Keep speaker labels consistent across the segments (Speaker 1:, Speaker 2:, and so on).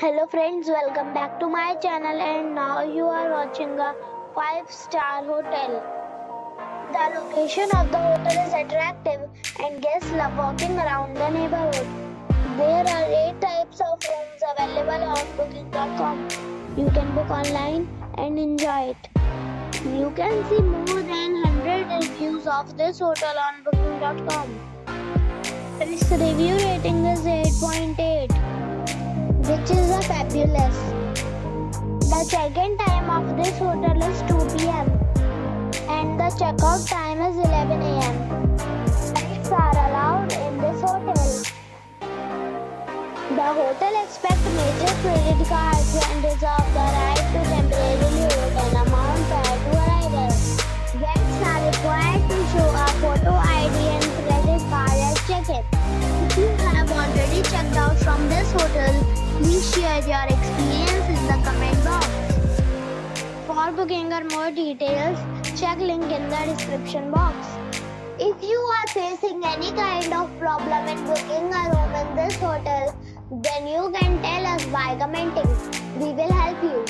Speaker 1: Hello friends, welcome back to my channel and now you are watching a 5-star hotel. The location of the hotel is attractive and guests love walking around the neighborhood. There are 8 types of rooms available on booking.com. You can book online and enjoy it. You can see more than 100 reviews of this hotel on booking.com. Its review rating is 8.8. which is a fabulous. The check-in time of this hotel is 2 p.m. and the check-out time is 11 a.m. Pets are allowed in this hotel. The hotel accepts major credit cards and reserves the right to temporarily hold an amount prior to arrival. Guests are required to show a photo ID and credit card at check-in. If you have already checked out from this hotel, please share your experience in the comment box. For booking or more details, check link in the description box. If you are facing any kind of problem in booking a room in this hotel, then you can tell us by commenting. We will help you.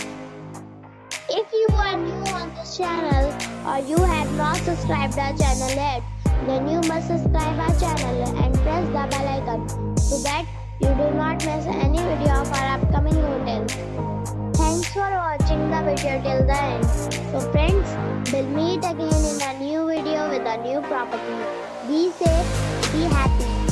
Speaker 1: If you are new on this channel or you have not subscribed our channel yet, then you must subscribe our channel and press the bell icon so that you do not miss any video of our upcoming hotel. Thanks for watching the video till the end. So friends, we'll meet again in a new video with a new property. Be safe, be happy.